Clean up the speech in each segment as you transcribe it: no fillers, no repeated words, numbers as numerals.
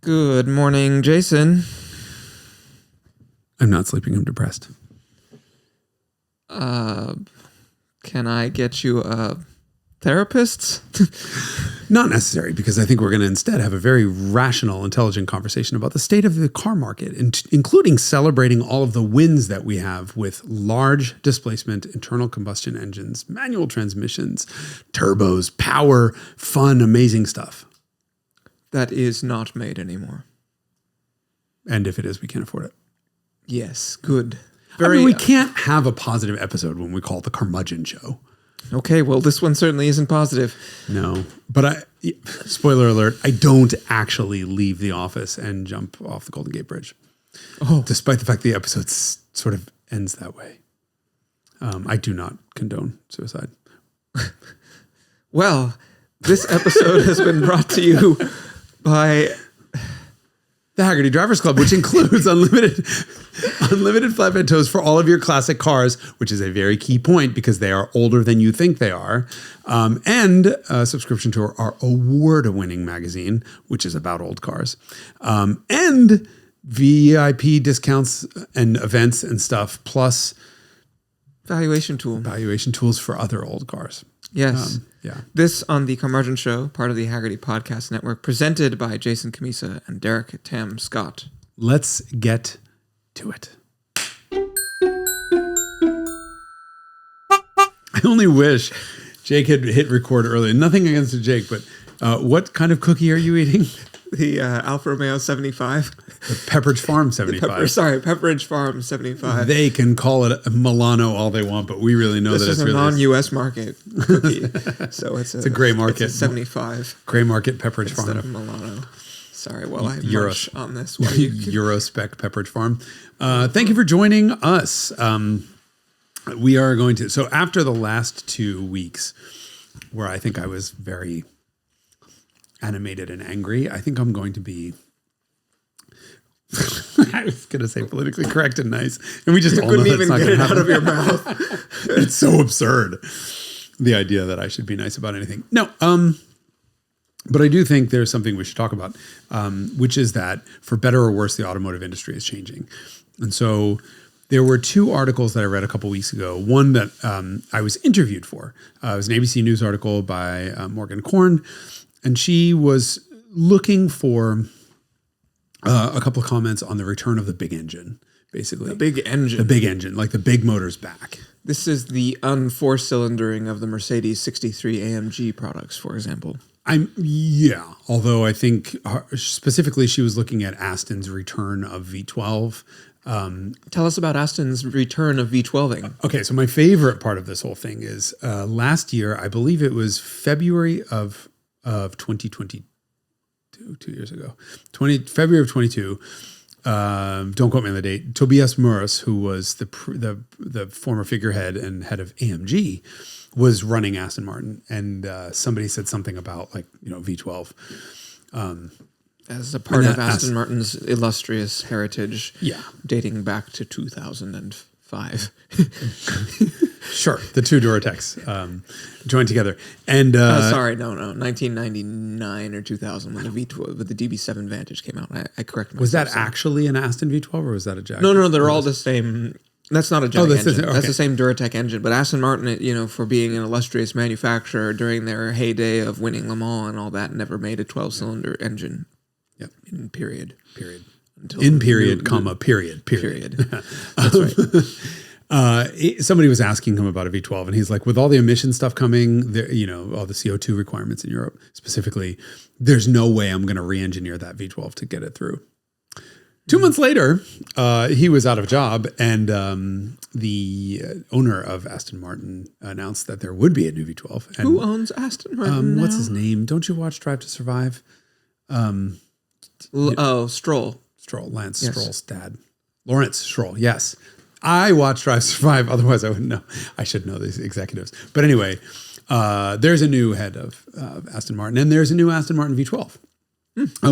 Good morning, Jason. I'm not sleeping. I'm depressed. Can I get you a therapist? Not necessary, because I think we're going to instead have a very rational, intelligent conversation about the state of the car market, including celebrating all of the wins that we have with large displacement, internal combustion engines, manual transmissions, turbos, power, fun, amazing stuff. That is not made anymore. And if it is, we can't afford it. Yes, good. We can't have a positive episode when we call it the Carmudgeon show. Okay, well, this one certainly isn't positive. No, but spoiler alert, I don't actually leave the office and jump off the Golden Gate Bridge. Oh. Despite the fact the episode sort of ends that way. I do not condone suicide. Well, this episode has been brought to you by the Haggerty Drivers Club, which includes unlimited flatbed tows for all of your classic cars, which is a very key point because they are older than you think they are, and a subscription to our award-winning magazine, which is about old cars, and VIP discounts and events and stuff, plus valuation tools for other old cars. Yes. Yeah. This on the Carmudgeon Show, part of the Haggerty Podcast Network, presented by Jason Cammisa and Derek Tam-Scott. Let's get to it. I only wish Jake had hit record earlier. Nothing against Jake, but what kind of cookie are you eating? The Alfa Romeo 75. The Pepperidge Farm 75. Pepperidge Farm 75. They can call it a Milano all they want, but we really know that it's really... This is a non-U.S. market cookie, so it's a gray market. It's a 75. Gray market Pepperidge Farm. Instead of Milano. Sorry, well, I munch on this. While you Eurospec Pepperidge Farm. Thank you for joining us. We are going to... So after the last 2 weeks, where I think I was very animated and angry, I think I'm going to be... I was going to say politically correct and nice. And we just all couldn't know even that's get it happen. out of your mouth. It's so absurd. The idea that I should be nice about anything. No, but I do think there's something we should talk about, which is that for better or worse, the automotive industry is changing. And so there were 2 articles that I read a couple weeks ago. One that I was interviewed for. It was an ABC News article by Morgan Korn. And she was looking for a couple of comments on the return of the big engine, basically. The big engine. The big engine, like the big motor's back. This is the un-4-cylindering of the Mercedes 63 AMG products, for example. Although I think specifically she was looking at Aston's return of V12. Tell us about Aston's return of V12ing. Okay, so my favorite part of this whole thing is last year, I believe it was February of 2022, 2 years ago, February of 22. Don't quote me on the date. Tobias Morris, who was the former figurehead and head of AMG, was running Aston Martin, and somebody said something about V12 as a part of Aston Martin's illustrious heritage, dating back to 2005. Sure, the 2 Duratec's joined together, and 1999 or 2000 when the V12 with the DB7 Vantage came out. I correct myself. Was that actually an Aston V12 or was that a Jag? No, they're all the same. That's not a Jag engine. Okay. That's the same Duratec engine. But Aston Martin, for being an illustrious manufacturer during their heyday of winning Le Mans and all that, never made a 12-cylinder engine. Yep. In period. Period. That's right. Somebody was asking him about a V12, and he's like, with all the emission stuff coming, there, all the CO2 requirements in Europe specifically, there's no way I'm going to re-engineer that V12 to get it through. 2 months later, he was out of a job, and the owner of Aston Martin announced that there would be a new V12. And, who owns Aston Martin now? What's his name? Don't you watch Drive to Survive? Stroll. Lance Stroll's dad. Lawrence Stroll, yes. I watch Drive to Survive, otherwise I wouldn't know. I should know these executives. But anyway, there's a new head of Aston Martin, and there's a new Aston Martin V12.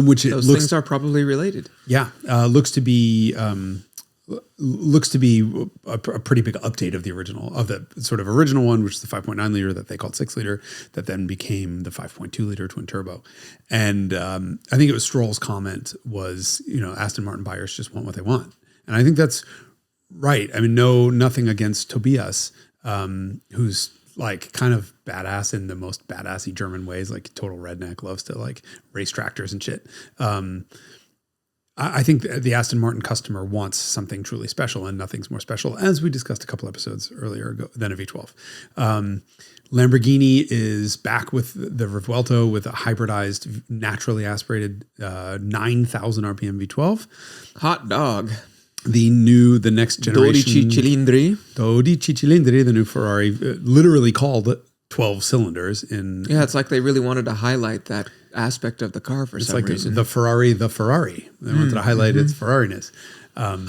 Which those things are probably related. Yeah, looks to be looks to be a pretty big update of the sort of original one, which is the 5.9 liter that they called 6 liter, that then became the 5.2 liter twin turbo. And I think it was Stroll's comment was, Aston Martin buyers just want what they want. And I think that's right. I mean, nothing against Tobias, who's like kind of badass in the most badassy German ways, like total redneck, loves to like race tractors and shit. I think the Aston Martin customer wants something truly special, and nothing's more special, as we discussed a couple episodes earlier ago, than a V12. Lamborghini is back with the Revuelto with a hybridized, naturally aspirated 9,000 RPM V12. Hot dog. The next generation. 12 cilindri, the new Ferrari, literally called 12 cylinders. Yeah, it's like they really wanted to highlight that aspect of the car for some reason. The Ferrari. They wanted to highlight its Ferrariness.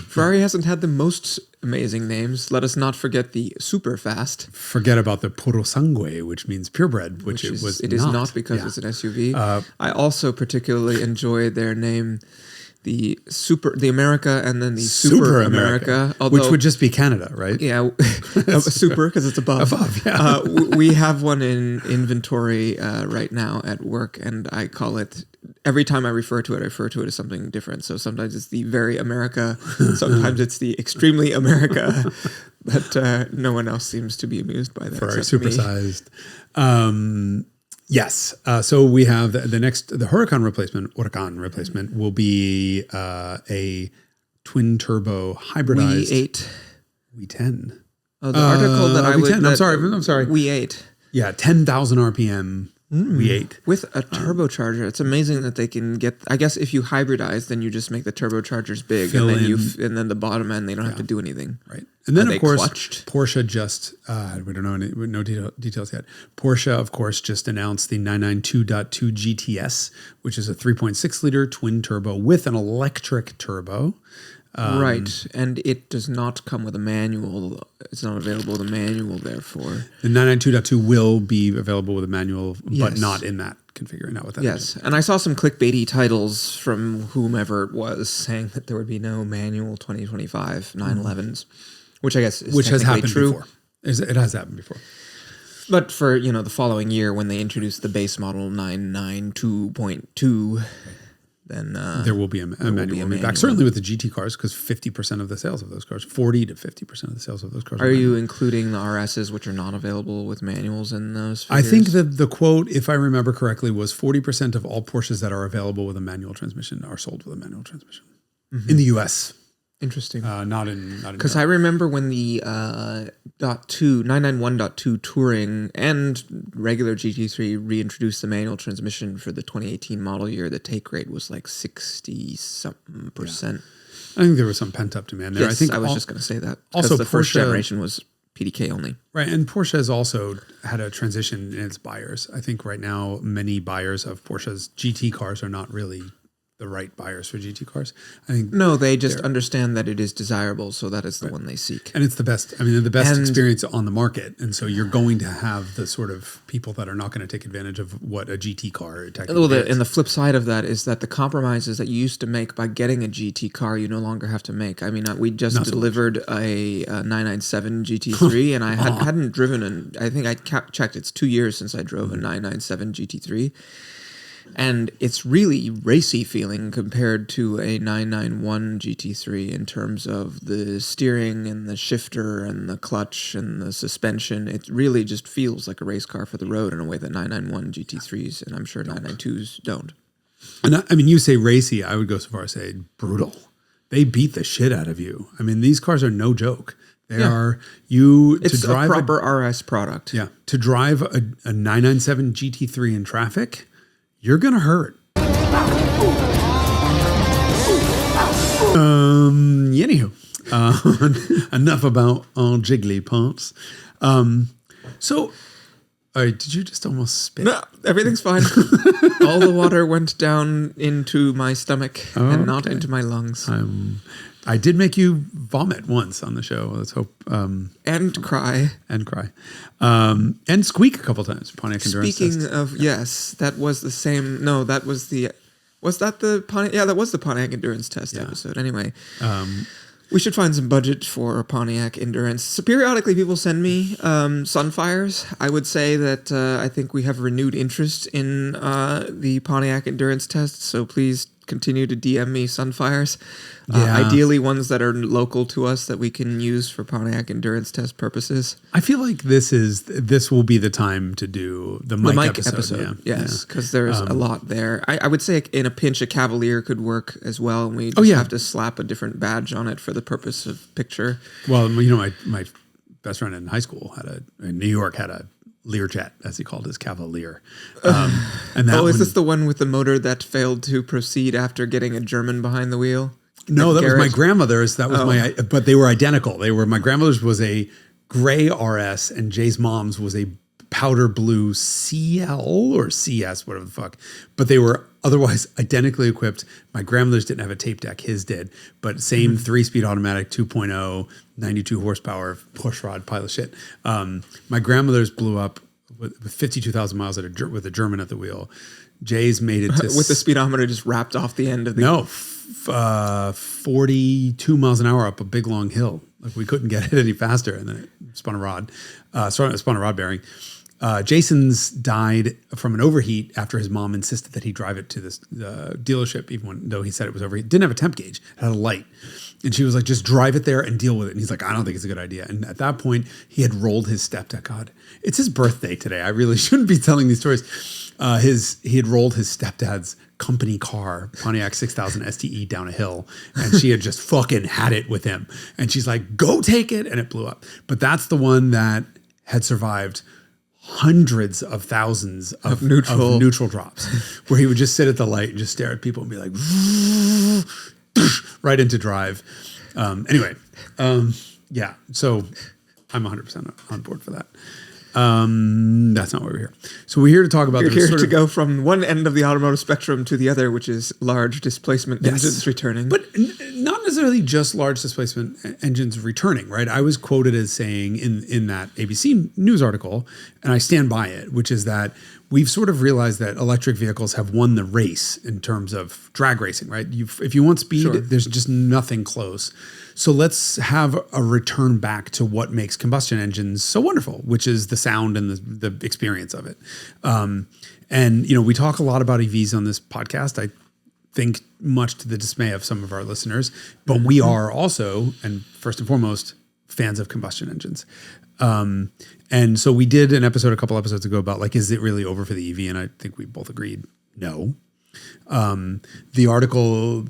Ferrari hasn't had the most amazing names. Let us not forget the super fast. Forget about the Puro Sangue, which means purebred, which it was not. It is not because it's an SUV. I also particularly eny their name, the America, and then the Super America. Which would just be Canada, right? Yeah, super because it's above. Yeah. We have one in inventory right now at work, and I call it, every time I refer to it as something different. So sometimes it's the very America, sometimes it's the extremely America, but no one else seems to be amused by that. Ferrari supersized. Yes. So we have the Huracan replacement will be a twin turbo hybridized V8. V10. Oh, the article that I V10. would... I'm sorry. V8. Yeah, 10,000 RPM V8. With a turbocharger. It's amazing that they can get... I guess if you hybridize, then you just make the turbochargers big, and then the bottom end, they don't have to do anything. Right. And then, of course, clutched? Porsche just... we don't know no details yet. Porsche, of course, just announced the 992.2 GTS, which is a 3.6 liter twin turbo with an electric turbo. Right, and it does not come with a manual. It's not available with a manual, therefore. The 992.2 will be available with a manual, but not in that configuration, not with that. Yes, and I saw some clickbaity titles from whomever it was saying that there would be no manual 2025 911s, which I guess is has happened true. Before. It has happened before. But for the following year, when they introduced the base model 992.2, then there will be a manual back. Certainly with the GT cars, because 50% of the sales of those cars, 40 to 50% of the sales of those cars. Are you including the RSs, which are not available with manuals in those figures? I think the quote, if I remember correctly, was 40% of all Porsches that are available with a manual transmission are sold with a manual transmission in the US. Interesting. Not in because I remember when the 991.2 Touring and regular GT3 reintroduced the manual transmission for the 2018 model year, the take rate was like 60-something percent. I think there was some pent up demand there. Yes, I was just going to say that. Also, the first generation was PDK only. Right, and Porsche has also had a transition in its buyers. I think right now many buyers of Porsche's GT cars are not really the right buyers for GT cars. I think they just understand that it is desirable, so that is the one they seek. And it's the best. I mean, the best experience on the market, and so you're going to have the sort of people that are not going to take advantage of what a GT car technically is. And the flip side of that is that the compromises that you used to make by getting a GT car, you no longer have to make. I mean, we just delivered a 997 GT3, and I hadn't driven I think I checked. It's 2 years since I drove a 997 GT3. And it's really racy feeling compared to a 991 GT3 in terms of the steering and the shifter and the clutch and the suspension. It really just feels like a race car for the road in a way that 991 GT3s and I'm sure 992s don't. And I mean, you say racy, I would go so far as say brutal. They beat the shit out of you. I mean, these cars are no joke. They are It's to drive a proper RS product. Yeah, to drive a 997 GT3 in traffic, you're going to hurt. Anywho, enough about all jiggly parts. So, did you just almost spit? No, everything's fine. All the water went down into my stomach and not into my lungs. I did make you vomit once on the show. Let's hope. And cry. And cry. And squeak a couple times. Pontiac endurance test. Speaking of, yes, that was the same. No, that was the... Was that the Pontiac? Yeah, that was the Pontiac endurance test episode. Anyway. We should find some budget for Pontiac Endurance. So periodically people send me Sunfires. I would say that I think we have renewed interest in the Pontiac Endurance test, so please continue to DM me Sunfires. Ideally ones that are local to us that we can use for Pontiac Endurance test purposes. I feel like this will be the time to do the Mike episode. Yes, because there's a lot there. I would say in a pinch a Cavalier could work as well, and we just have to slap a different badge on it for the purpose of picture. Well, my best friend in high school in New York had a Learjet, as he called his Cavalier. And that is this the one with the motor that failed to proceed after getting a German behind the wheel? No, that was my grandmother's. That was but they were identical. My grandmother's was a gray RS and Jay's mom's was a powder blue CL or CS, whatever the fuck. But they were otherwise identically equipped. My grandmother's didn't have a tape deck. His did. But same 3-speed automatic, 2.0, 92 horsepower, push rod, pile of shit. My grandmother's blew up with 52,000 miles with a German at the wheel. Jay's made it to... with the speedometer just wrapped off the end of the... 42 miles an hour up a big long hill. Like we couldn't get it any faster, and then it spun a rod bearing. Jason's died from an overheat after his mom insisted that he drive it to this dealership, even though he said it was overheat. Didn't have a temp gauge, it had a light. And she was like, just drive it there and deal with it. And he's like, I don't think it's a good idea. And at that point, he had rolled his stepdad. God, it's his birthday today. I really shouldn't be telling these stories. He had rolled his stepdad's company car, Pontiac 6000 STE, down a hill, and she had just fucking had it with him. And she's like, go take it. And it blew up. But that's the one that had survived hundreds of thousands of neutral drops, where he would just sit at the light and just stare at people and be like, right into drive. Anyway, so I'm 100% on board for that. That's not why we're here. So we're here to talk about... We're here to go from one end of the automotive spectrum to the other, which is large displacement engines returning. But not necessarily just large displacement engines returning, right? I was quoted as saying in that ABC News article, and I stand by it, which is that we've sort of realized that electric vehicles have won the race in terms of drag racing, right? If you want speed, there's just nothing close. So let's have a return back to what makes combustion engines so wonderful, which is the sound and the experience of it. And, we talk a lot about EVs on this podcast. I think much to the dismay of some of our listeners, but we are also, and first and foremost, fans of combustion engines. And so we did an episode a couple episodes ago about is it really over for the EV? And I think we both agreed, no. The article,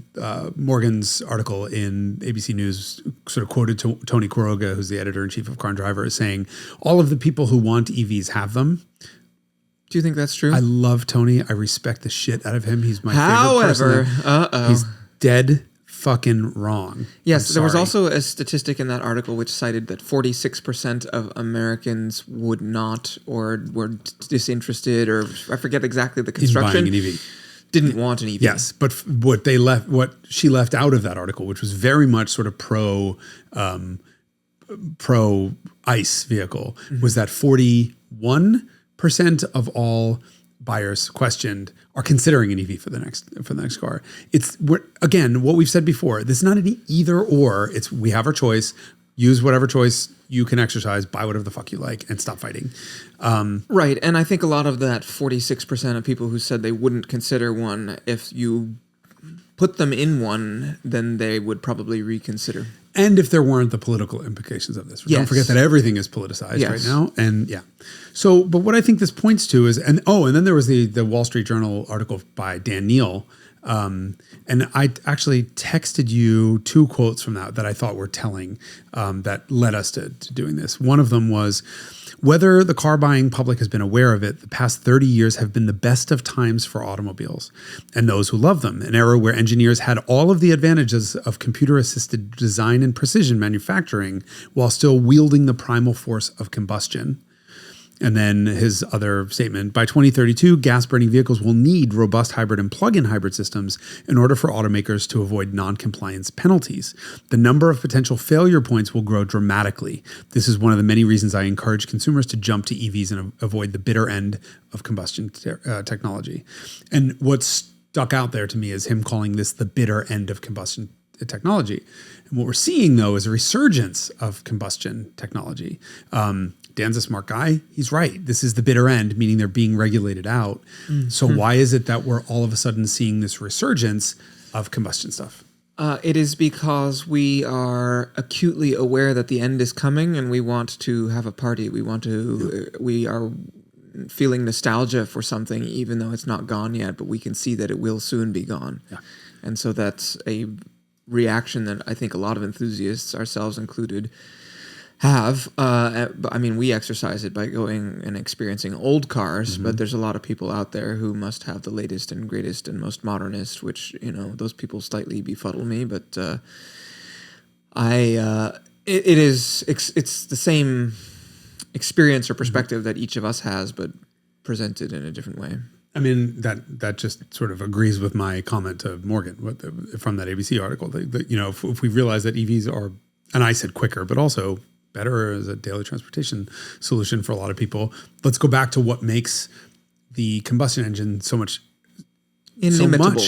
Morgan's article in ABC News sort of quoted Tony Quiroga, who's the editor-in-chief of Car and Driver, as saying, all of the people who want EVs have them. Do you think that's true? I love Tony. I respect the shit out of him. He's my favorite person. He's dead fucking wrong. Yes, there was also a statistic in that article which cited that 46% of Americans would not or were disinterested, or I forget exactly the construction. In buying an EV. Didn't want an EV. Yes, but what she left out of that article, which was very much sort of pro ICE vehicle, was that 41% of all buyers questioned are considering an EV for the next car. Again, what we've said before, this is not an either or. It's we have our choice. Use whatever choice you can exercise, buy whatever the fuck you like, and stop fighting. Right, and I think a lot of that 46% of people who said they wouldn't consider one, if you put them in one, then they would probably reconsider. And if there weren't the political implications of this. Yes. Don't forget that everything is politicized right now. And So, but what I think this points to is, and then there was the Wall Street Journal article by Dan Neal. And I actually texted you 2 quotes from that I thought were telling, that led us to doing this. One of them was, whether the car buying public has been aware of it, the past 30 years have been the best of times for automobiles and those who love them, an era where engineers had all of the advantages of computer-assisted design and precision manufacturing while still wielding the primal force of combustion. And then his other statement, by 2032, gas-burning vehicles will need robust hybrid and plug-in hybrid systems in order for automakers to avoid non-compliance penalties. The number of potential failure points will grow dramatically. This is one of the many reasons I encourage consumers to jump to EVs and avoid the bitter end of combustion technology. And what stuck out there to me is him calling this the bitter end of combustion technology. And what we're seeing, though, is a resurgence of combustion technology. Dan's a smart guy. He's right. This is the bitter end, meaning they're being regulated out. So why is it that we're all of a sudden seeing this resurgence of combustion stuff? It is because we are acutely aware that the end is coming, and we want to have a party. We are feeling nostalgia for something, even though it's not gone yet, but we can see that it will soon be gone. Yeah. And so that's a reaction that I think a lot of enthusiasts, ourselves included, have. I mean, we exercise it by going and experiencing old cars, but there's a lot of people out there who must have the latest and greatest and most modernist, which, those people slightly befuddle me, but it's the same experience or perspective that each of us has, but presented in a different way. I mean, that just sort of agrees with my comment to Morgan from that ABC article. If we realize that EVs are, and I said quicker, but also better as a daily transportation solution for a lot of people, let's go back to what makes the combustion engine so much inimitable.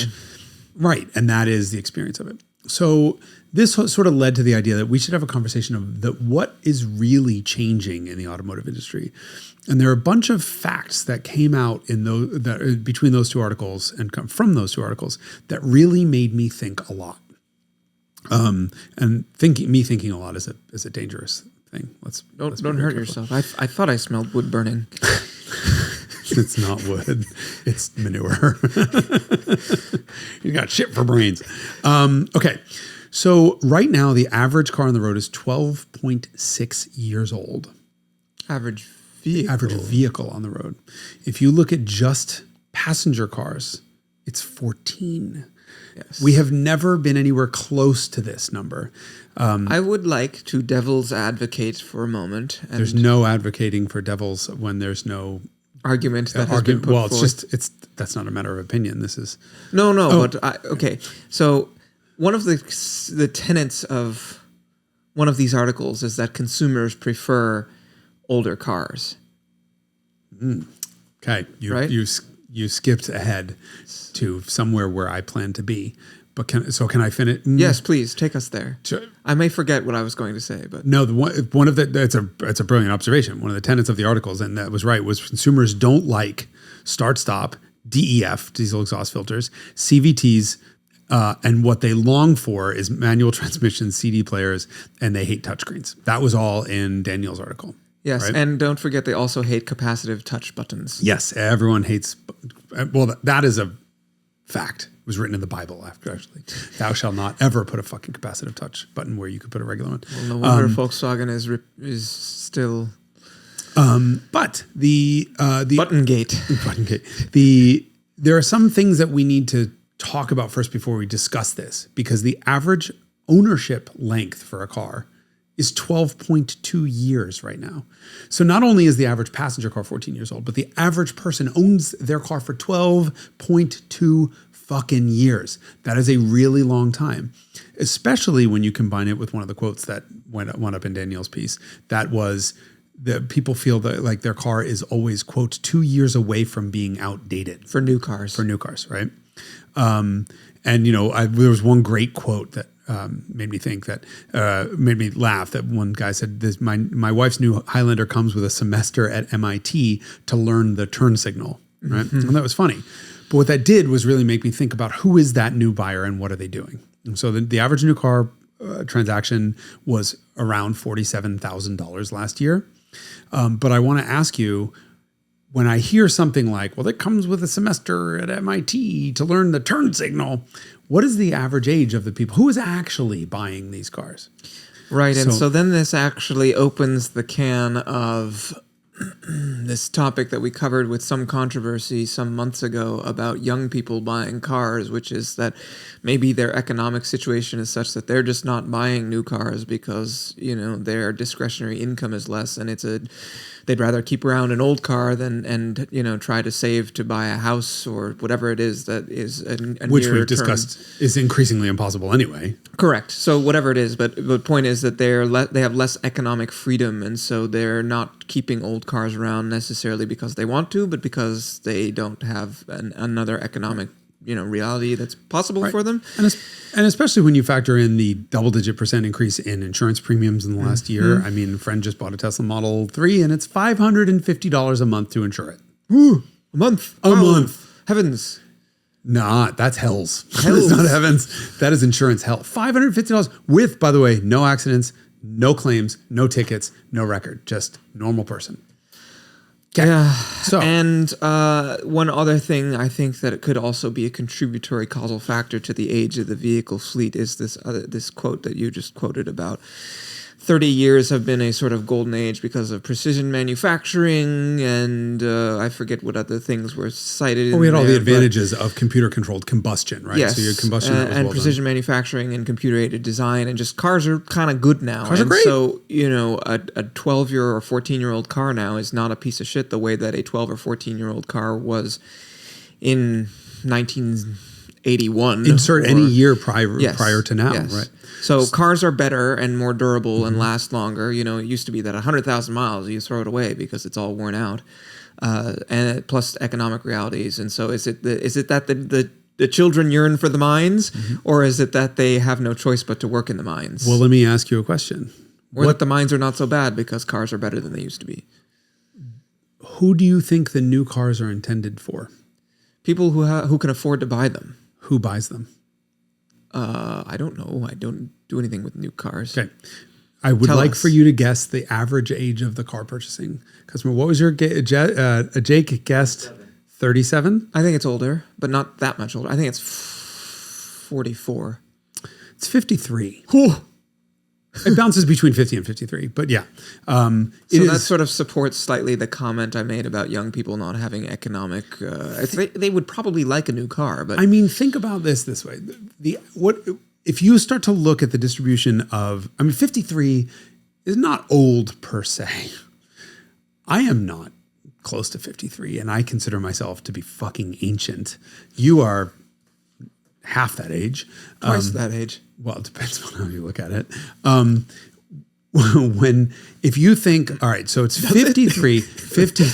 Right, and that is the experience of it. So this sort of led to the idea that we should have a conversation of what is really changing in the automotive industry. And there are a bunch of facts that came out between those two articles and come from those two articles that really made me think a lot. And thinking a lot is a dangerous thing. Don't hurt yourself. I thought I smelled wood burning. It's not wood. It's manure. You got shit for brains. Okay. So right now, the average car on the road is 12.6 years old. Average vehicle on the road. If you look at just passenger cars, it's 14. Yes. We have never been anywhere close to this number. I would like to devil's advocate for a moment. There's no advocating for devils when there's no argument that has been put forth. Well, that's not a matter of opinion. This is okay. So one of the tenets of one of these articles is that consumers prefer older cars. Okay, you skipped ahead to somewhere where I plan to be. But can I finish? Yes, please take us there. Sure. I may forget what I was going to say, but no. It's a brilliant observation. One of the tenets of the articles, and that was right, was consumers don't like start-stop, DEF, diesel exhaust filters, CVTs, and what they long for is manual transmissions, CD players, and they hate touchscreens. That was all in Daniel's article. Yes, right? And don't forget they also hate capacitive touch buttons. Yes, everyone hates. Well, that is a fact. It was written in the Bible, actually. Thou shalt not ever put a fucking capacitive touch button where you could put a regular one. Well, no wonder Volkswagen is still. But the Buttongate. There are some things that we need to talk about first before we discuss this, because the average ownership length for a car is 12.2 years right now. So not only is the average passenger car 14 years old, but the average person owns their car for 12.2 fucking years. That is a really long time, especially when you combine it with one of the quotes that went up in Daniel's piece. That was that people feel that like their car is always, quote, 2 years away from being outdated. For new cars, right? And, there was one great quote that made me think made me laugh, that one guy said, my wife's new Highlander comes with a semester at MIT to learn the turn signal, right? Mm-hmm. And that was funny. But what that did was really make me think about who is that new buyer and what are they doing? And so the average new car transaction was around $47,000 last year. But I want to ask you, when I hear something like, well, it comes with a semester at MIT to learn the turn signal, what is the average age of the people? Who is actually buying these cars? Right, and so then this actually opens the can of this topic that we covered with some controversy some months ago about young people buying cars, which is that maybe their economic situation is such that they're just not buying new cars because, their discretionary income is less, and they'd rather keep around an old car than try to save to buy a house or whatever it is that is which we've discussed is increasingly impossible anyway. Correct. So whatever it is, but the point is that they have less economic freedom, and so they're not keeping old cars around necessarily because they want to, but because they don't have another economic reality that's possible for them. And especially when you factor in the double-digit % increase in insurance premiums in the last year. I mean, a friend just bought a Tesla Model 3 and it's $550 a month to insure it. Ooh, a month. A month. Heavens. Nah, that's hell's. That's not heavens. That is insurance hell. $550 with, by the way, no accidents, no claims, no tickets, no record. Just normal person. Okay. Yeah. So, and one other thing I think that it could also be a contributory causal factor to the age of the vehicle fleet is this quote that you just quoted about 30 years have been a sort of golden age because of precision manufacturing, and I forget what other things were cited. Well, we had all the advantages of computer-controlled combustion, right? Yes, so your combustion and precision manufacturing and computer-aided design, and just cars are kind of good now. Cars are great. So, a 12-year or 14-year-old car now is not a piece of shit the way that a 12 or 14-year-old car was in 1981. Insert any year prior to now, right? So cars are better and more durable and last longer. It used to be that 100,000 miles you throw it away because it's all worn out, and plus economic realities. And so is it that the children yearn for the mines, or is it that they have no choice but to work in the mines? Well, let me ask you a question. Or that the mines are not so bad because cars are better than they used to be. Who do you think the new cars are intended for? People who can afford to buy them. Who buys them? I don't know. I don't do anything with new cars. Okay. I would like for you to guess the average age of the car purchasing customer. What was your Jake guessed? 37? I think it's older, but not that much older. I think it's 44. It's 53. It bounces between 50 and 53, but yeah. So that sort of supports slightly the comment I made about young people not having economic. They would probably like a new car, but I mean, think about this way: if you start to look at the distribution of? 53 is not old per se. I am not close to 53, and I consider myself to be fucking ancient. You are half that age, twice that age. Well, it depends on how you look at it. If you think, all right, so it's 53, 50,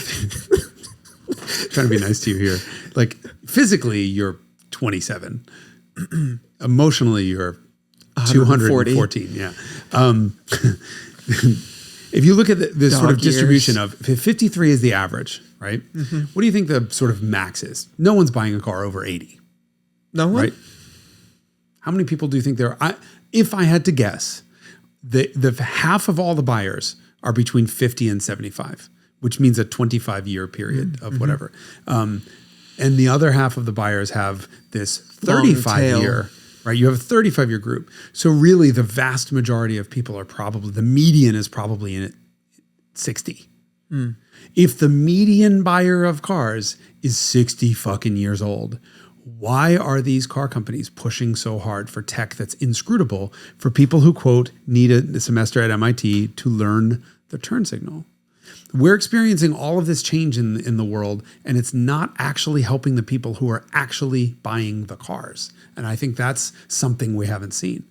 trying to be nice to you here. Like physically, you're 27. Emotionally, you're 214. Yeah. If you look at this sort of distribution of 53 is the average, right? What do you think the sort of max is? No one's buying a car over 80. No one? Right? How many people do you think there are? If I had to guess, the half of all the buyers are between 50 and 75, which means a 25-year period of whatever. And the other half of the buyers have this 35-year, right? You have a 35-year group. So really the vast majority of people are the median is probably in at 60. If the median buyer of cars is 60 fucking years old, why are these car companies pushing so hard for tech that's inscrutable for people who, quote, need a semester at MIT to learn the turn signal? We're experiencing all of this change in the world, and it's not actually helping the people who are actually buying the cars. And I think that's something we haven't seen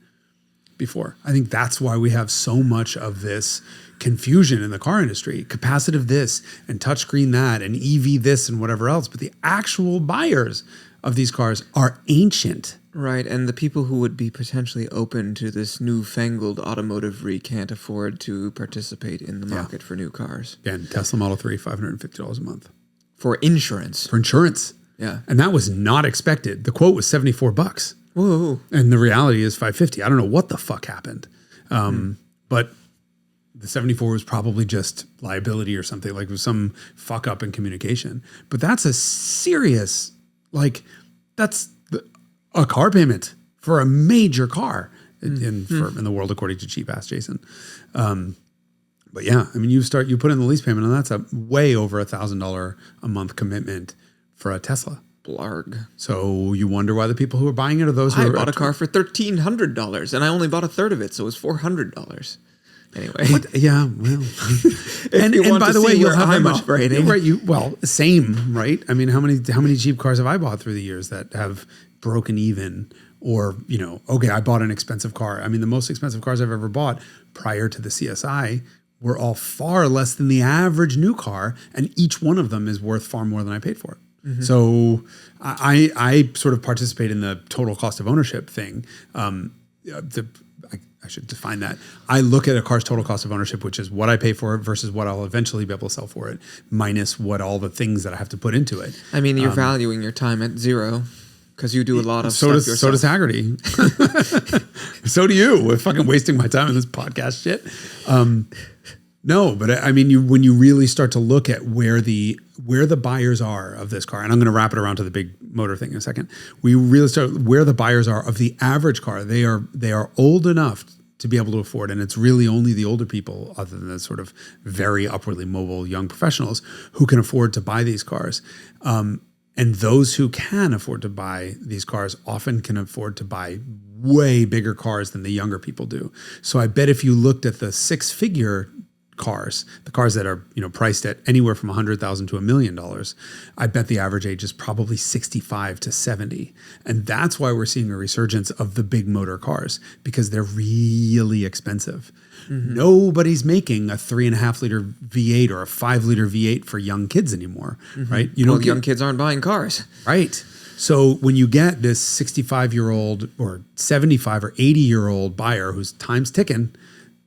before. I think that's why we have so much of this confusion in the car industry, capacitive this and touchscreen that and EV this and whatever else. But the actual buyers of these cars are ancient. Right, and the people who would be potentially open to this newfangled automotive can't afford to participate in the market for new cars. Again, Tesla Model 3, $550 a month. For insurance. For insurance. Yeah. And that was not expected. The quote was $74. Whoa. And the reality is $550. I don't know what the fuck happened. But the 74 was probably just liability or something, like it was some fuck up in communication. But that's a serious... that's a car payment for a major car in the world, according to Cheap Ass Jason. But yeah, I mean, you put in the lease payment, and that's a way over $1,000 a month commitment for a Tesla. Blarg. So you wonder why the people who are buying it are those who I bought a car for $1,300, and I only bought a third of it, so it was $400. Anyway, yeah, well, and by the way, you'll have I'm operating. Right, same, right? I mean, how many cheap cars have I bought through the years that have broken even, or okay, I bought an expensive car. I mean, the most expensive cars I've ever bought prior to the CSI were all far less than the average new car, and each one of them is worth far more than I paid for it. So I sort of participate in the total cost of ownership thing. I should define that. I look at a car's total cost of ownership, which is what I pay for it versus what I'll eventually be able to sell for it, minus what all the things that I have to put into it. I mean, you're valuing your time at zero because you do a lot of stuff yourself. So does Haggerty. So do you. We're fucking wasting my time in this podcast shit. No, but I mean, when you really start to look at where the buyers are of this car, and I'm going to wrap it around to the big motor thing in a second. We really start where the buyers are of the average car. They are old enough to be able to afford, and it's really only the older people, other than the sort of very upwardly mobile young professionals, who can afford to buy these cars. And those who can afford to buy these cars often can afford to buy way bigger cars than the younger people do. So I bet if you looked at the six-figure cars, the cars that are priced at anywhere from $100,000 to $1 million, I bet the average age is probably 65 to 70, and that's why we're seeing a resurgence of the big motor cars, because they're really expensive. Nobody's making a 3.5 liter V8 or a 5 liter V8 for young kids anymore, right? Young kids aren't buying cars, right? So when you get this 65-year-old or 75 or 80-year-old buyer whose time's ticking.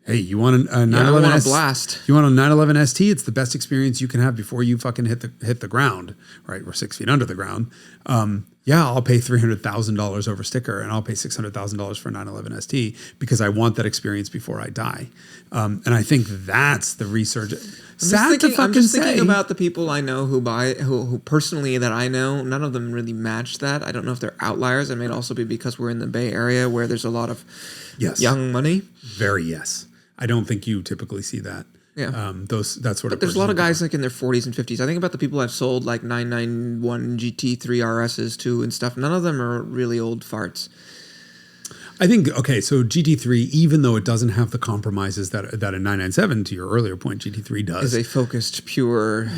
Hey, you want a 911 I want a blast. You want a 911 ST? It's the best experience you can have before you fucking hit the ground, right? We're 6 feet under the ground. I'll pay $300,000 over sticker, and I'll pay $600,000 for a 911 ST because I want that experience before I die. And I think that's the research. I'm just thinking about the people I know who personally that I know. None of them really match that. I don't know if they're outliers. It may also be because we're in the Bay Area where there's a lot of young money. Very yes. I don't think you typically see that. Yeah. That sort of. But there's a lot of guys like in their 40s and 50s. I think about the people I've sold like 991 GT3 RSs to and stuff. None of them are really old farts. I think, okay, so GT3, even though it doesn't have the compromises that a 997, to your earlier point, GT3 does. Is a focused, pure,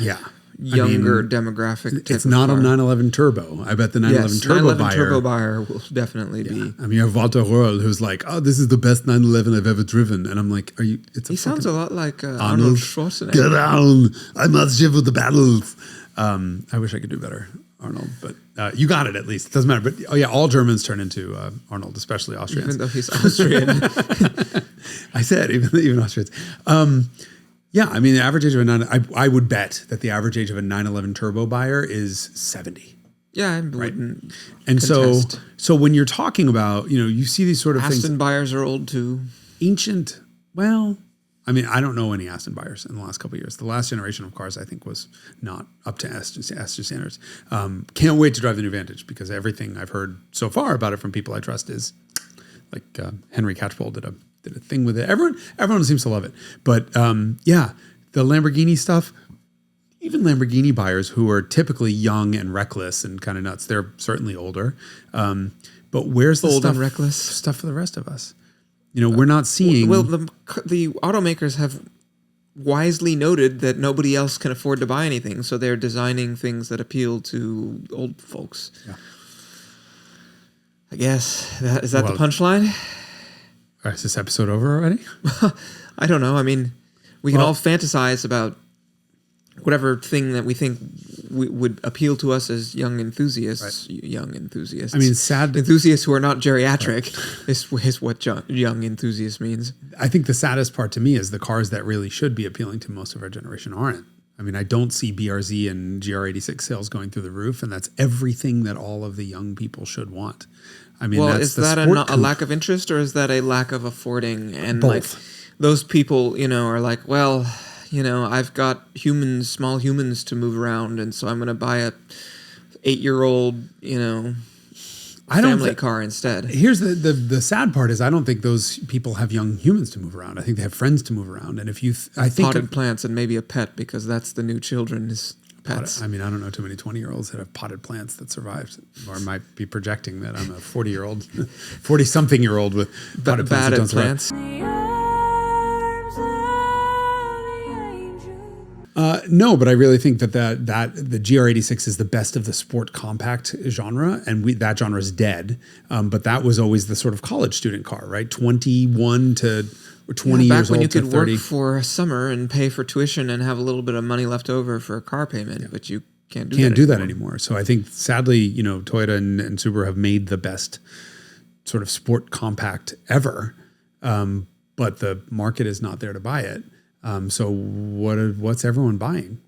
younger demographic. It's not a 911 turbo. I bet the 911 turbo buyer will definitely be. I mean, you have Walter Röhrl, who's like, oh, this is the best 911 I've ever driven. And I'm like, he sounds a lot like Arnold Schwarzenegger. Get down. I must shift with the battles. I wish I could do better, Arnold, but you got it at least. It doesn't matter. But all Germans turn into Arnold, especially Austrians. Even though he's Austrian. I said, even Austrians. I mean, the average age of I would bet that the average age of a 911 turbo buyer is 70. Yeah, I right. wouldn't And contest. so when you're talking about, you see these sort of things. Aston buyers are old too. Ancient, well, I mean, I don't know any Aston buyers in the last couple of years. The last generation of cars, I think, was not up to Aston standards. Can't wait to drive the new Vantage because everything I've heard so far about it from people I trust is like Henry Catchpole did a thing with it. Everyone seems to love it. But the Lamborghini stuff, even Lamborghini buyers who are typically young and reckless and kind of nuts, they're certainly older. But where's the old and reckless stuff for the rest of us? We're not seeing. Well, the automakers have wisely noted that nobody else can afford to buy anything, so they're designing things that appeal to old folks. Yeah. I guess is that the punchline? Is this episode over already? I don't know. I mean, we can all fantasize about whatever thing that we think would appeal to us as young enthusiasts. Right. Young enthusiasts. I mean, sad enthusiasts who are not geriatric is what young enthusiast means. I think the saddest part to me is the cars that really should be appealing to most of our generation aren't. I mean, I don't see BRZ and GR86 sales going through the roof, and that's everything that all of the young people should want. I mean, is that a lack of interest, or is that a lack of affording? And both. Like those people, are like, well, I've got small humans to move around, and so I'm going to buy a 8-year-old, family car instead. Here's the sad part is I don't think those people have young humans to move around. I think they have friends to move around, and I think potted plants and maybe a pet because that's the new children's pets. I mean, I don't know too many 20-year-olds that have potted plants that survived, or might be projecting that I'm a 40-something-year-old with potted plants that don't survive. No, but I really think that the GR86 is the best of the sport compact genre, and that genre is dead. But that was always the sort of college student car, right? 21 to 20 years old to 30. Back when you could work for a summer and pay for tuition and have a little bit of money left over for a car payment, but you can't do that anymore. So I think sadly, Toyota and Subaru have made the best sort of sport compact ever, but the market is not there to buy it. So what's everyone buying?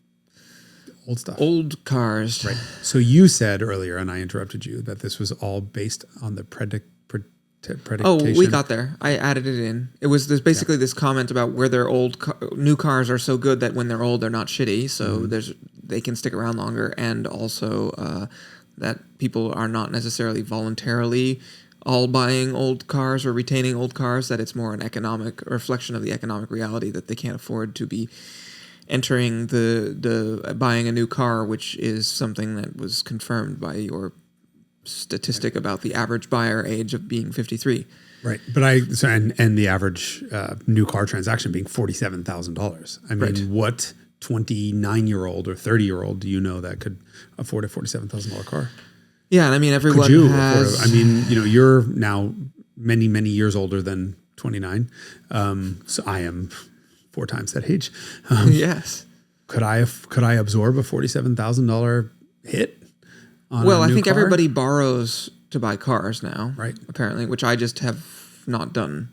Old stuff. Old cars. Right. So you said earlier, and I interrupted you, that this was all based on the predication. Oh, we got there. I added it in. It was basically this comment about where their new cars are so good that when they're old, they're not shitty. So they can stick around longer. And also that people are not necessarily voluntarily all buying old cars or retaining old cars, that it's more an economic reflection of the economic reality that they can't afford to be entering the buying a new car, which is something that was confirmed by your statistic about the average buyer age of being 53. Right. But and the average new car transaction being $47,000. I mean, what 29-year-old or 30-year-old do you know that could afford a $47,000 car? Yeah. And I mean, everyone could you has... afford it? I mean, you're now many, many years older than 29. So I am 4 times that age. Yes. Could I absorb a $47,000 hit? Well, I think everybody borrows to buy cars now, right? Apparently, which I just have not done.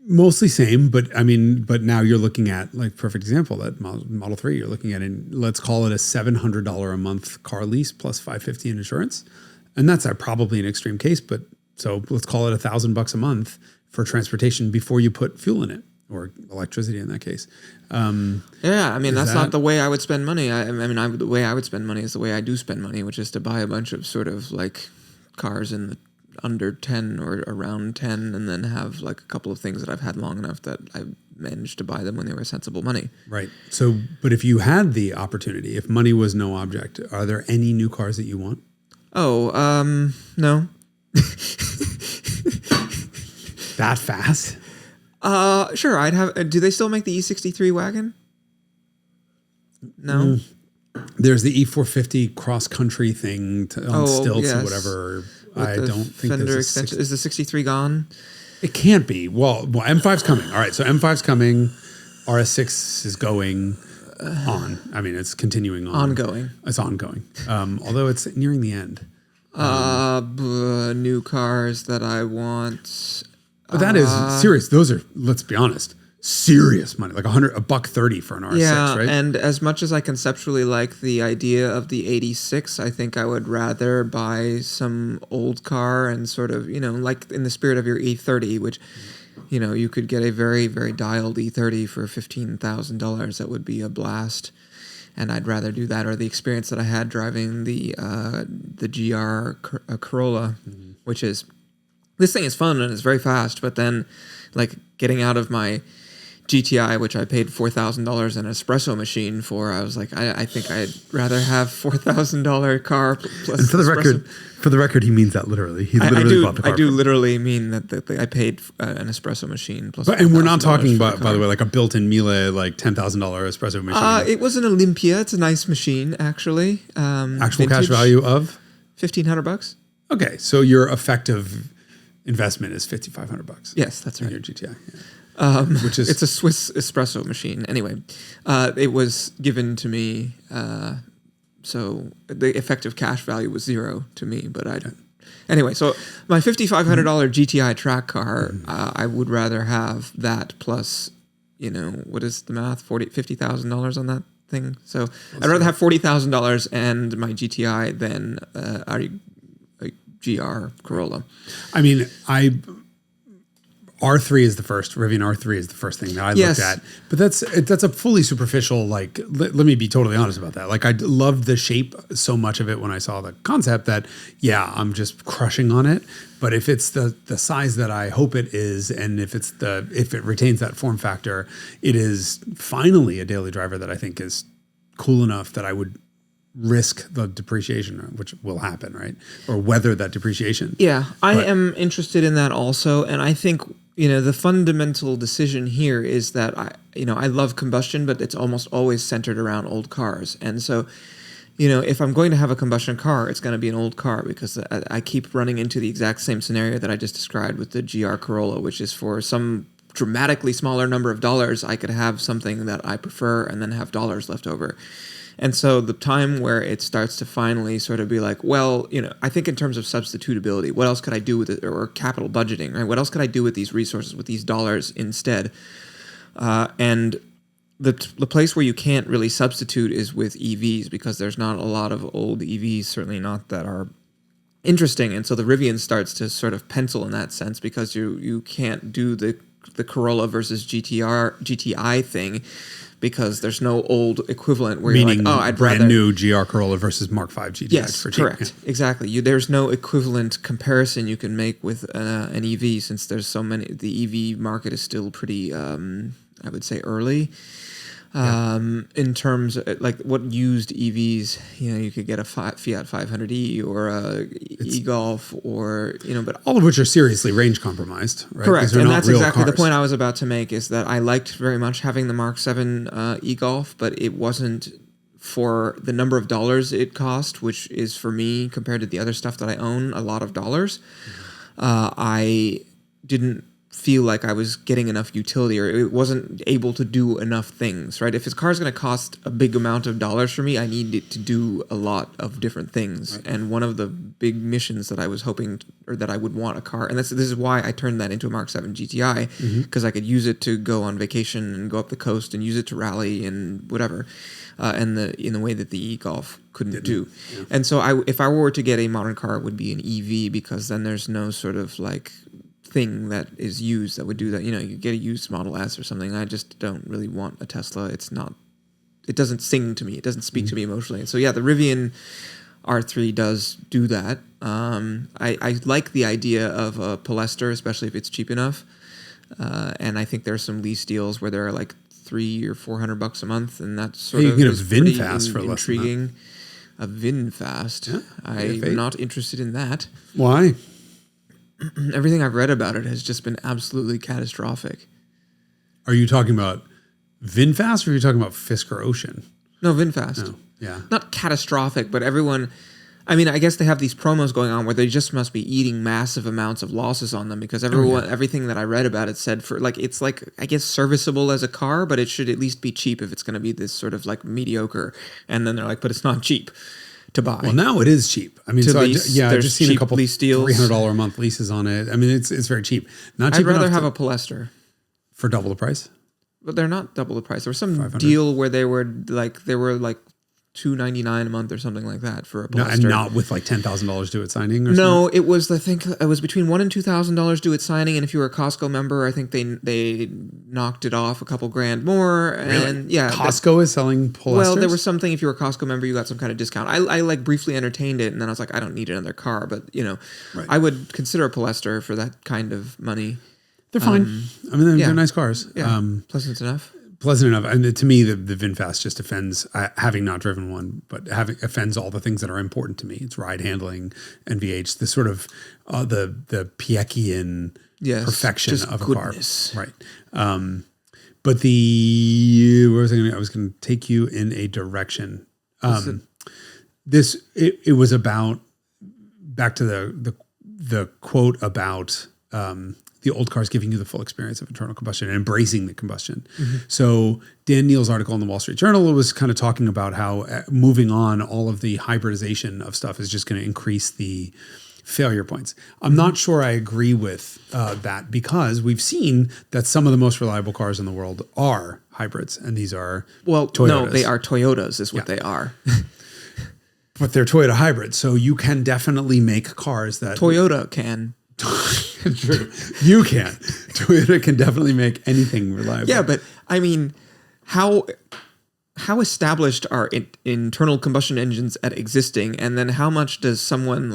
Mostly same, but now you're looking at, like, perfect example, that Model 3, you're looking at, let's call it a $700 a month car lease plus $550 in insurance. And that's probably an extreme case, but so let's call it $1,000 a month for transportation before you put fuel in it, or electricity in that case. Yeah, I mean, that's not the way I would spend money. The way I would spend money is the way I do spend money, which is to buy a bunch of sort of like cars in the under 10 or around 10, and then have like a couple of things that I've had long enough that I managed to buy them when they were sensible money. Right. So, but if you had the opportunity, if money was no object, are there any new cars that you want? Oh, no. That fast? Sure. I'd have. Do they still make the E63 wagon? No. There's the E450 cross country thing on stilts or whatever. With I don't think fender extension. Is the 63 gone? It can't be. Well, M5's coming. All right, so M5's coming. RS6 is going on. I mean, it's continuing on. Ongoing. It's ongoing. Although it's nearing the end. New cars that I want. But that is serious. Those are, let's be honest, serious money. Like $130 for an R6, right? And as much as I conceptually like the idea of the 86, I think I would rather buy some old car and sort of, like in the spirit of your E30, which, you could get a very, very dialed E30 for $15,000. That would be a blast. And I'd rather do that, or the experience that I had driving the GR Corolla, which is, this thing is fun and it's very fast, but then like getting out of my GTI, which I paid $4,000 an espresso machine for, I was like, I think I'd rather have $4,000 car plus. And for the record, he means that literally. He literally bought the car. I do literally mean that I paid an espresso machine plus. And we're not talking about, by the way, like a built-in Miele, like $10,000 espresso machine. It was an Olympia. It's a nice machine, actually. Actual cash value of $1,500. Okay, so your effective investment is $5,500. Yes, that's right. In your GTI. Yeah. Which is, it's a Swiss espresso machine. Anyway, it was given to me, so the effective cash value was $0 to me. But anyway. So my $5,500 GTI track car, I would rather have that plus, what is the math? $50,000 on that thing. So I'd rather have $40,000 and my GTI than a GR Corolla. I mean, R3 is the first. Rivian R3 is the first thing that I looked at. But that's a fully superficial, like, let me be totally honest about that. Like, I loved the shape so much of it when I saw the concept that, I'm just crushing on it. But if it's the size that I hope it is, and if it retains that form factor, it is finally a daily driver that I think is cool enough that I would risk the depreciation, which will happen, right? Or weather that depreciation. Yeah, I am interested in that also. And I think, the fundamental decision here is that I love combustion, but it's almost always centered around old cars. And so, if I'm going to have a combustion car, it's going to be an old car, because I keep running into the exact same scenario that I just described with the GR Corolla, which is for some dramatically smaller number of dollars, I could have something that I prefer and then have dollars left over. And so the time where it starts to finally sort of be like, well, I think in terms of substitutability, what else could I do with it, or capital budgeting, right? What else could I do with these resources, with these dollars instead? And the place where you can't really substitute is with EVs, because there's not a lot of old EVs, certainly not that are interesting. And so the Rivian starts to sort of pencil in that sense, because you can't do the Corolla versus GTI thing, because there's no old equivalent where Meaning you're like, I'd brand rather new GR Corolla versus Mark V GTI. Yes, for cheap. correct. Yeah. Exactly. There's no equivalent comparison you can make with an EV, since there's so many. The EV market is still pretty, I would say, early. In terms of like what used EVs, you could get a Fiat 500e or a e-Golf, or but all of which are seriously range compromised, right? Correct, and that's exactly cars. the point I was about to make, is that I liked very much having the Mark 7 e-Golf, but it wasn't for the number of dollars it cost, which is, for me, compared to the other stuff that I own, a lot of dollars. I didn't feel like I was getting enough utility, or it wasn't able to do enough things, right? If his car's going to cost a big amount of dollars for me, I need it to do a lot of different things. Right. And one of the big missions that I was hoping, or that I would want a car, and this is why I turned that into a Mark 7 GTI, because I could use it to go on vacation and go up the coast, and use it to rally and whatever, and in the way that the e-Golf couldn't do. Yeah. And so if I were to get a modern car, it would be an EV, because then there's no sort of like thing that is used that would do that. You get a used Model S or something. I just don't really want a Tesla. It doesn't sing to me. It doesn't speak to me emotionally. And so the Rivian R3 does do that. I like the idea of a Polestar, especially if it's cheap enough. And I think there are some lease deals where they're like $300 or $400 a month, and that's sort of you can get a VinFast for less intriguing. Than that. A VinFast. Yeah, I'm not interested in that. Why? Everything I've read about it has just been absolutely catastrophic. Are you talking about VinFast, or are you talking about Fisker Ocean? No, VinFast. Oh, yeah. Not catastrophic, but everyone... I mean, I guess they have these promos going on where they just must be eating massive amounts of losses on them, because everything that I read about it said it's like, I guess, serviceable as a car, but it should at least be cheap if it's going to be this sort of like mediocre. And then they're like, but it's not cheap to buy. Well, now it is cheap. I mean, I've just seen a couple lease deals, $300 a month leases on it. I mean, it's very cheap. Not cheap. I'd rather have a Polestar for double the price. But they're not double the price. There was some deal where they were like $299 a month or something like that for a Polestar. And not with like $10,000 due at signing. Or no, something? It was, I think it was between $1,000 and $2,000 due at signing, and if you were a Costco member, I think they knocked it off a couple grand more. And really? Costco is selling Polestars? Well, there was something, if you were a Costco member, you got some kind of discount. I like briefly entertained it, and then I was like, I don't need another car, but right. I would consider a Polestar for that kind of money. They're fine. I mean, they're nice cars. Yeah, pleasant enough. Pleasant enough. And to me, the VinFast just offends, having not driven one, but offends all the things that are important to me. It's ride handling, NVH, the sort of the Piekian perfection of a goodness. Car. Right. But I was going to take you in a direction. It was about, back to the quote about the old cars giving you the full experience of internal combustion and embracing the combustion. Mm-hmm. So Dan Neal's article in the Wall Street Journal was kind of talking about how moving on, all of the hybridization of stuff is just going to increase the failure points. I'm not sure I agree with that, because we've seen that some of the most reliable cars in the world are hybrids, and these are Toyotas. No, they are Toyotas is what they are. But they're Toyota hybrids, so you can definitely make cars that... Toyota can. True. You can. Toyota can definitely make anything reliable. Yeah, but I mean, how established are internal combustion engines at existing, and then how much does someone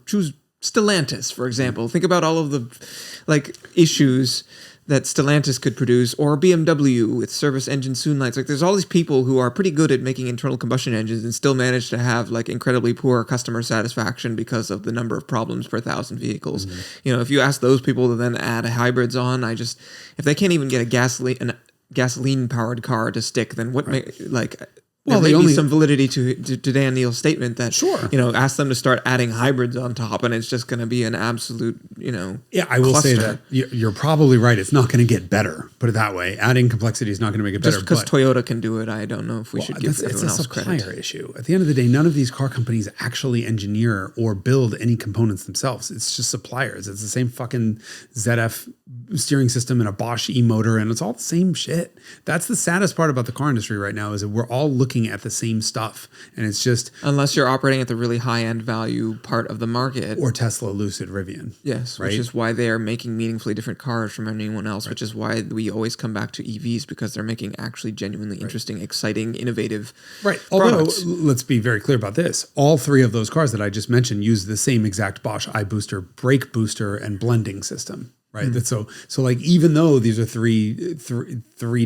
choose Stellantis, for example? Think about all of the issues that Stellantis could produce, or BMW with service engine soon lights. There's all these people who are pretty good at making internal combustion engines and still manage to have incredibly poor customer satisfaction because of the number of problems per 1,000 vehicles. Mm-hmm. If you ask those people to then add hybrids on, if they can't even get a gasoline powered car to stick, then what? Right. Well, there may be some validity to Dan Neal's statement that, sure, ask them to start adding hybrids on top, and it's just going to be an absolute, Yeah, I will say that you're probably right. It's not going to get better. Put it that way. Adding complexity is not going to make it better. Just because Toyota can do it, I don't know if we should give everyone else credit. It's a supplier issue. At the end of the day, none of these car companies actually engineer or build any components themselves. It's just suppliers. It's the same fucking ZF steering system and a Bosch e-motor, and it's all the same shit. That's the saddest part about the car industry right now, is that we're all looking at the same stuff, and it's just, unless you're operating at the really high-end value part of the market, or Tesla, Lucid, Rivian. Yes, right? Which is why they are making meaningfully different cars from anyone else, right. Which is why we always come back to EVs, because they're making actually genuinely interesting, exciting, innovative products. Although, let's be very clear about this. All three of those cars that I just mentioned use the same exact Bosch iBooster brake booster and blending system. Right. So like, even though these are three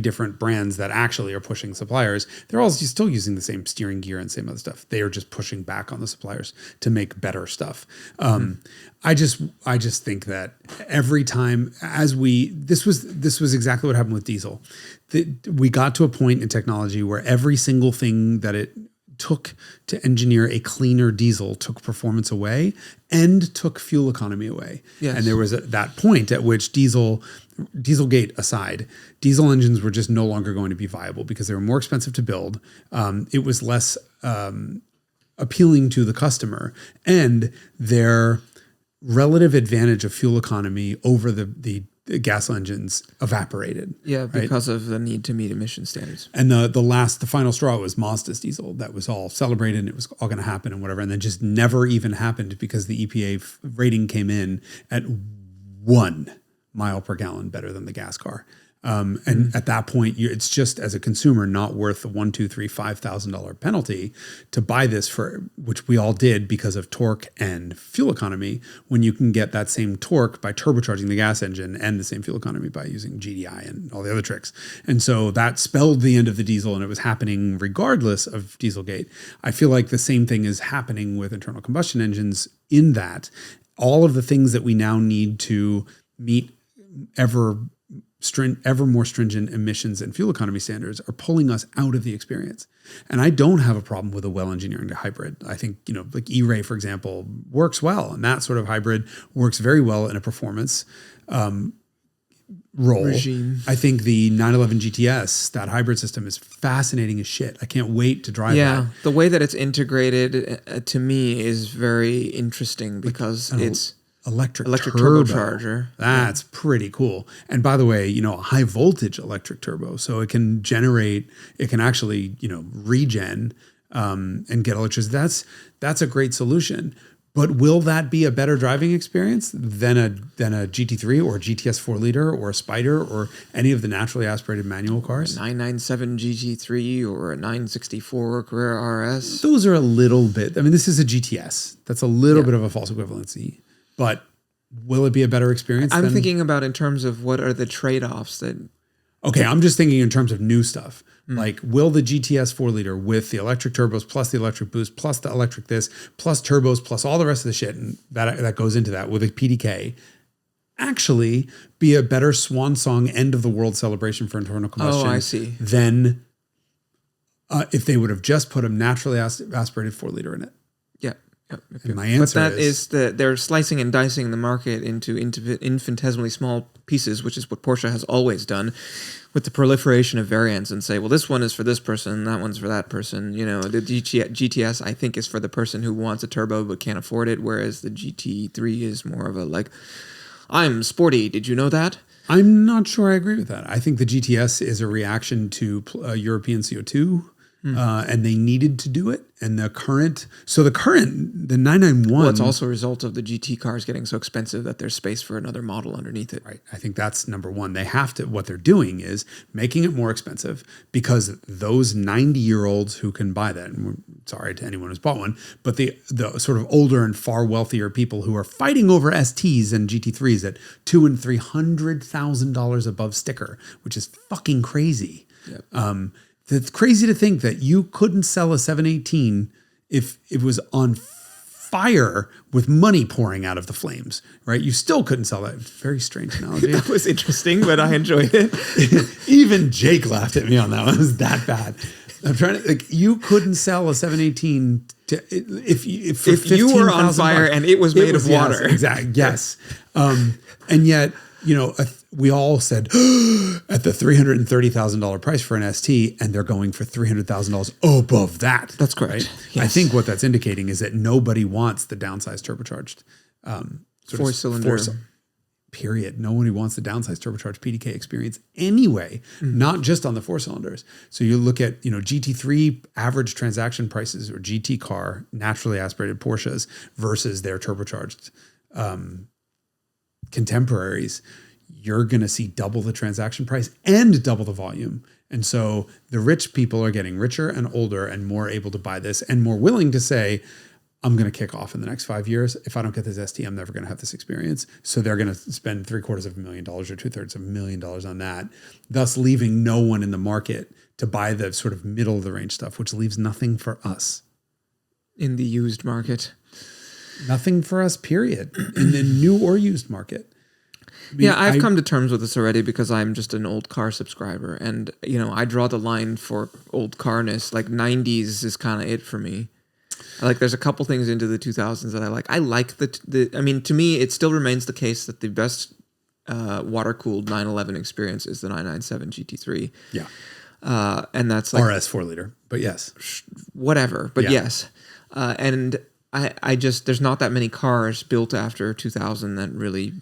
different brands that actually are pushing suppliers, they're all still using the same steering gear and same other stuff. They are just pushing back on the suppliers to make better stuff. I just think that every time this was exactly what happened with diesel. We got to a point in technology where every single thing that it took to engineer a cleaner diesel took performance away and took fuel economy away. Yes. And there was that point at which Dieselgate aside, diesel engines were just no longer going to be viable because they were more expensive to build. It was less appealing to the customer, and their relative advantage of fuel economy over the gas engines evaporated. Yeah, because of the need to meet emission standards. And the final straw was Mazda's diesel. That was all celebrated, and it was all going to happen and whatever. And then just never even happened because the EPA rating came in at 1 mile per gallon better than the gas car. And at that point, it's just, as a consumer, not worth the $1,200, $3,000, $5,000 penalty to buy this, for which we all did because of torque and fuel economy, when you can get that same torque by turbocharging the gas engine and the same fuel economy by using GDI and all the other tricks. And so that spelled the end of the diesel, and it was happening regardless of Dieselgate. I feel like the same thing is happening with internal combustion engines, in that all of the things that we now need to meet ever more stringent emissions and fuel economy standards are pulling us out of the experience. And I don't have a problem with a well-engineered hybrid. I think, like E-Ray, for example, works well. And that sort of hybrid works very well in a performance role. Regime. I think the 911 GTS, that hybrid system, is fascinating as shit. I can't wait to drive that. Yeah, the way that it's integrated to me is very interesting, because it's electric turbocharger. That's pretty cool. And by the way, a high voltage electric turbo, so it can actually, regen and get electricity. That's a great solution. But will that be a better driving experience than a GT3 or a GTS 4-liter or a Spider or any of the naturally aspirated manual cars? 997 GT3 or a 964 Carrera RS? Those are a little bit. I mean, this is a GTS. That's a little bit of a false equivalency. But will it be a better experience? I'm thinking about in terms of what are the trade-offs that... Okay, I'm just thinking in terms of new stuff. Like, will the GTS 4-liter with the electric turbos plus the electric boost plus the electric this plus turbos plus all the rest of the shit and that goes into that with a PDK actually be a better swan song end of the world celebration for internal combustion? Oh, I see. Than if they would have just put a naturally aspirated 4-liter in it. Yeah. And my answer is that they're slicing and dicing the market into infinitesimally small pieces, which is what Porsche has always done, with the proliferation of variants, and say, well, this one is for this person, that one's for that person. The GTS, I think, is for the person who wants a turbo but can't afford it, whereas the GT3 is more of a, I'm sporty, did you know that? I'm not sure I agree with that. I think the GTS is a reaction to European CO2. And they needed to do it. And the 991. Well, it's also a result of the GT cars getting so expensive that there's space for another model underneath it. Right. I think that's number one. They have to, what they're doing is making it more expensive, because those 90-year-olds who can buy that, and we're sorry to anyone who's bought one, but the sort of older and far wealthier people who are fighting over STs and GT3s at $200,000 and $300,000 above sticker, which is fucking crazy. Yep. It's crazy to think that you couldn't sell a 718 if it was on fire with money pouring out of the flames, right? You still couldn't sell that. Very strange analogy. That was interesting, but I enjoyed it. Even Jake laughed at me on that one. It was that bad. I'm trying to like you couldn't sell a 718 if you were on fire and it was made of water. Yes, exactly. Yes. And yet, we all said at the $330,000 price for an ST, and they're going for $300,000 above that. That's correct. Right? Yes. I think what that's indicating is that nobody wants the downsized turbocharged four-cylinder. Period. Nobody wants the downsized turbocharged PDK experience anyway, not just on the 4-cylinders. So you look at, GT3 average transaction prices or GT car, naturally aspirated Porsches versus their turbocharged contemporaries. You're going to see double the transaction price and double the volume. And so the rich people are getting richer and older and more able to buy this and more willing to say, I'm going to kick off in the next 5 years. If I don't get this ST, I'm never going to have this experience. So they're going to spend $750,000 or $750,000 on that, thus leaving no one in the market to buy the sort of middle of the range stuff, which leaves nothing for us. In the used market. Nothing for us, period. In the new or used market. I mean, I've come to terms with this already because I'm just an old car subscriber. And, I draw the line for old carness. Like 90s is kind of it for me. There's a couple things into the 2000s that I like. I like to me, it still remains the case that the best water-cooled 911 experience is the 997 GT3. Yeah. And that's like RS 4-liter, but yes. Whatever, but yes. And I just, there's not that many cars built after 2000 that really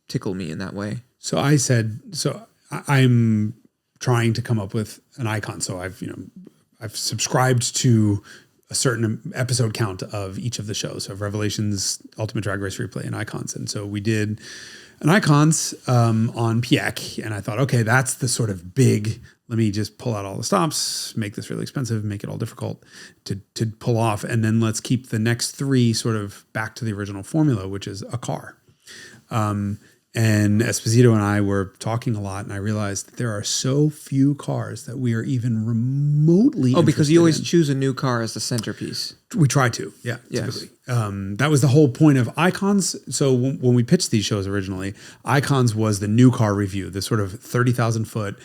tickle me in that way. So I'm trying to come up with an icon. So I've subscribed to a certain episode count of each of the shows of Revelations, Ultimate Drag Race Replay, and Icons. And so we did an Icons on Pontiac, and I thought, okay, that's the sort of big, let me just pull out all the stops, make this really expensive, make it all difficult to pull off, and then let's keep the next three sort of back to the original formula, which is a car. And Esposito and I were talking a lot, and I realized that there are so few cars that we are even remotely interested because you always choose a new car as the centerpiece. We try to, yeah. Yes. Typically. That was the whole point of Icons. So when we pitched these shows originally, Icons was the new car review, the sort of 30,000 foot,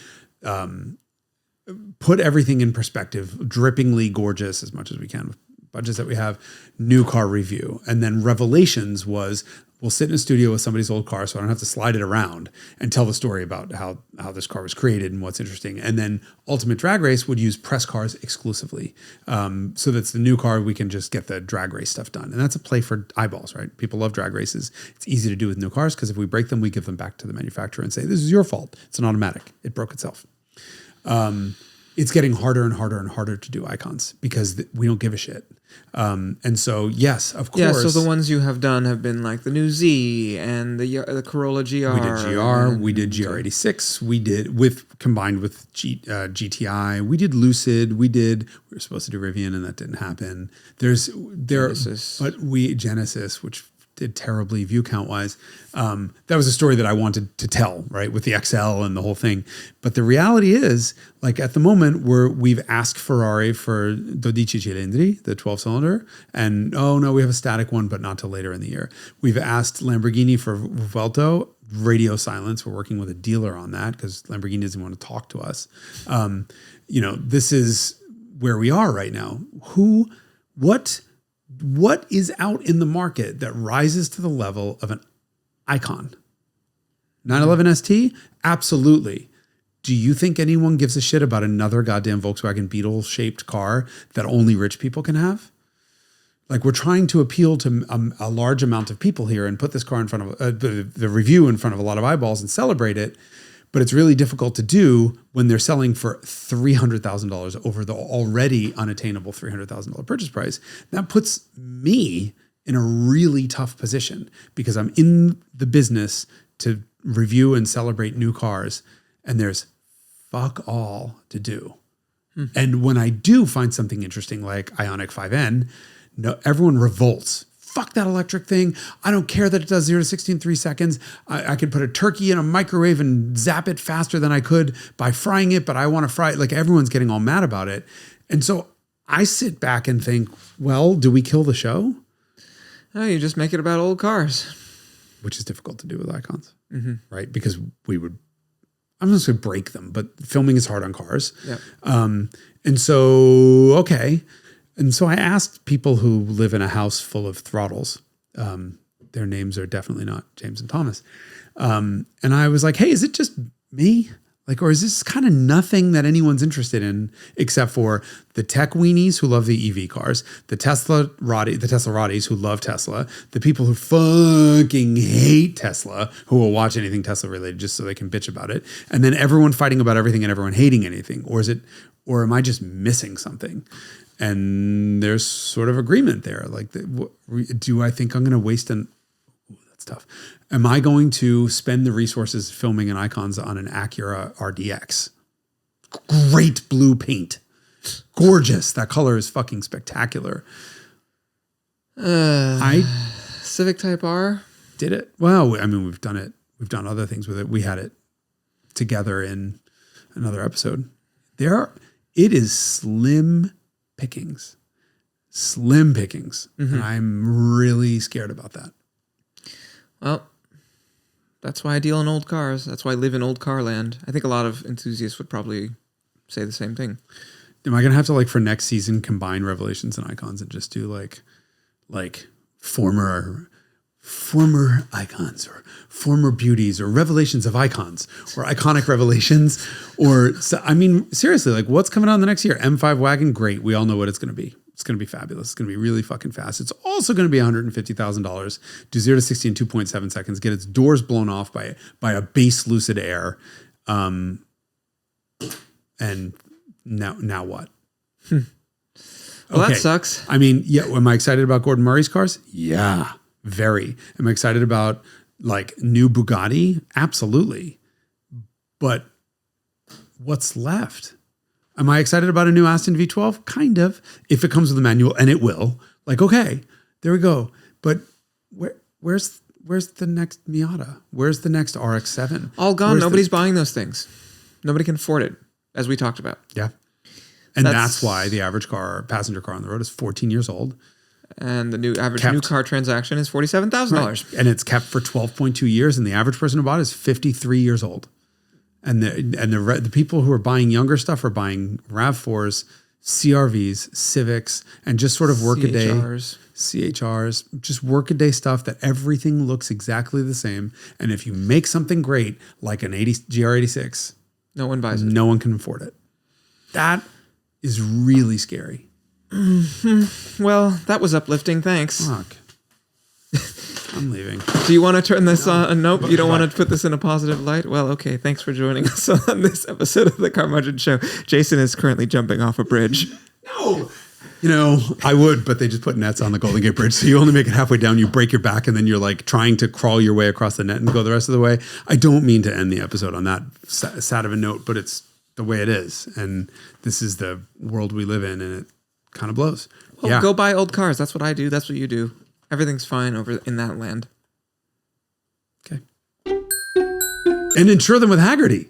put everything in perspective, drippingly gorgeous as much as we can with budgets that we have, new car review. And then Revelations was, we'll sit in a studio with somebody's old car so I don't have to slide it around and tell the story about how this car was created and what's interesting. And then Ultimate Drag Race would use press cars exclusively. So that's the new car, we can just get the drag race stuff done. And that's a play for eyeballs, right? People love drag races. It's easy to do with new cars because if we break them, we give them back to the manufacturer and say, this is your fault. It's an automatic. It broke itself. It's getting harder and harder and harder to do Icons because we don't give a shit. And so, yes, of course. Yeah, so the ones you have done have been like the new Z and the Corolla GR. We did GR, we did GR86, we did combined with GTI, we did Lucid, we were supposed to do Rivian and that didn't happen. Genesis, which did terribly view count wise. That was a story that I wanted to tell, right, with the XL and the whole thing. But the reality is, like at the moment, we've asked Ferrari for 12 cilindri, the 12-cylinder, and oh no, we have a static one, but not till later in the year. We've asked Lamborghini for Revuelto, radio silence. We're working with a dealer on that because Lamborghini doesn't want to talk to us. This is where we are right now. What is out in the market that rises to the level of an icon? 911 ST? Absolutely. Do you think anyone gives a shit about another goddamn Volkswagen Beetle-shaped car that only rich people can have? Like, we're trying to appeal to a large amount of people here and put this car in front of the review in front of a lot of eyeballs and celebrate it. But it's really difficult to do when they're selling for $300,000 over the already unattainable $300,000 purchase price. That puts me in a really tough position because I'm in the business to review and celebrate new cars, and there's fuck all to do. And when I do find something interesting like Ioniq 5N, no, everyone revolts. Fuck that electric thing. I don't care that it does 0 to 60 in 3 seconds. I could put a turkey in a microwave and zap it faster than I could by frying it, but I want to fry it. Like, everyone's getting all mad about it. And so I sit back and think, well, do we kill the show? Oh, you just make it about old cars. Which is difficult to do with Icons, right? Because we would I'm not going to break them, but filming is hard on cars. Yep. And so, okay. And so I asked people who live in a house full of throttles. Their names are definitely not James and Thomas. And I was like, hey, is it just me? Like, or is this kind of nothing that anyone's interested in except for the tech weenies who love the EV cars, the Tesla Rotties who love Tesla, the people who fucking hate Tesla who will watch anything Tesla related just so they can bitch about it, and then everyone fighting about everything and everyone hating anything? Or am I just missing something? And there's sort of agreement there. Like, do I think I'm going to waste that's tough. Am I going to spend the resources filming an icons on an Acura RDX? Great blue paint. Gorgeous. That color is fucking spectacular. Civic Type R? Did it? Well, I mean, we've done it. We've done other things with it. We had it together in another episode. It is slim pickings. Slim pickings. Mm-hmm. And I'm really scared about that. Well, that's why I deal in old cars. That's why I live in old car land. I think a lot of enthusiasts would probably say the same thing. Am I going to have to, like, for next season, combine Revelations and Icons and just do like former icons or former beauties or revelations of icons or iconic revelations? Or, I mean, seriously, like, what's coming on the next year? M5 wagon? Great. We all know what it's going to be. It's going to be fabulous. It's going to be really fucking fast. It's also going to be $150,000. Do 0 to 60 in 2.7 seconds. Get its doors blown off by a base Lucid Air. And now what? Well, okay. That sucks. I mean, yeah. Am I excited about Gordon Murray's cars? Yeah, very. Am I excited about, like, new Bugatti? Absolutely. But what's left? Am I excited about a new Aston V-12? Kind of. If it comes with a manual, and it will. Like, okay, there we go. But where's the next Miata? Where's the next RX-7? All gone. Nobody's buying those things. Nobody can afford it, as we talked about. Yeah. And that's why the average passenger car on the road is 14 years old. And the average new car transaction is $47,000. Right. And it's kept for 12.2 years, and the average person who bought it is 53 years old. And the people who are buying younger stuff are buying RAV4s, CRVs, Civics, and just sort of workaday CHRs, just workaday stuff that everything looks exactly the same. And if you make something great, like an GR86, no one buys it. No one can afford it. That is really scary. Mm-hmm. Well, that was uplifting. Thanks. Fuck. I'm leaving. Do you want to turn this on? Nope. You don't want to put this in a positive light? Well, okay. Thanks for joining us on this episode of the Carmudgeon Show. Jason is currently jumping off a bridge. No. You know, I would, but they just put nets on the Golden Gate Bridge. So you only make it halfway down, you break your back, and then you're like trying to crawl your way across the net and go the rest of the way. I don't mean to end the episode on that sad of a note, but it's the way it is. And this is the world we live in, and it kind of blows. Well, yeah. Go buy old cars. That's what I do. That's what you do. Everything's fine over in that land. Okay. And insure them with Haggerty.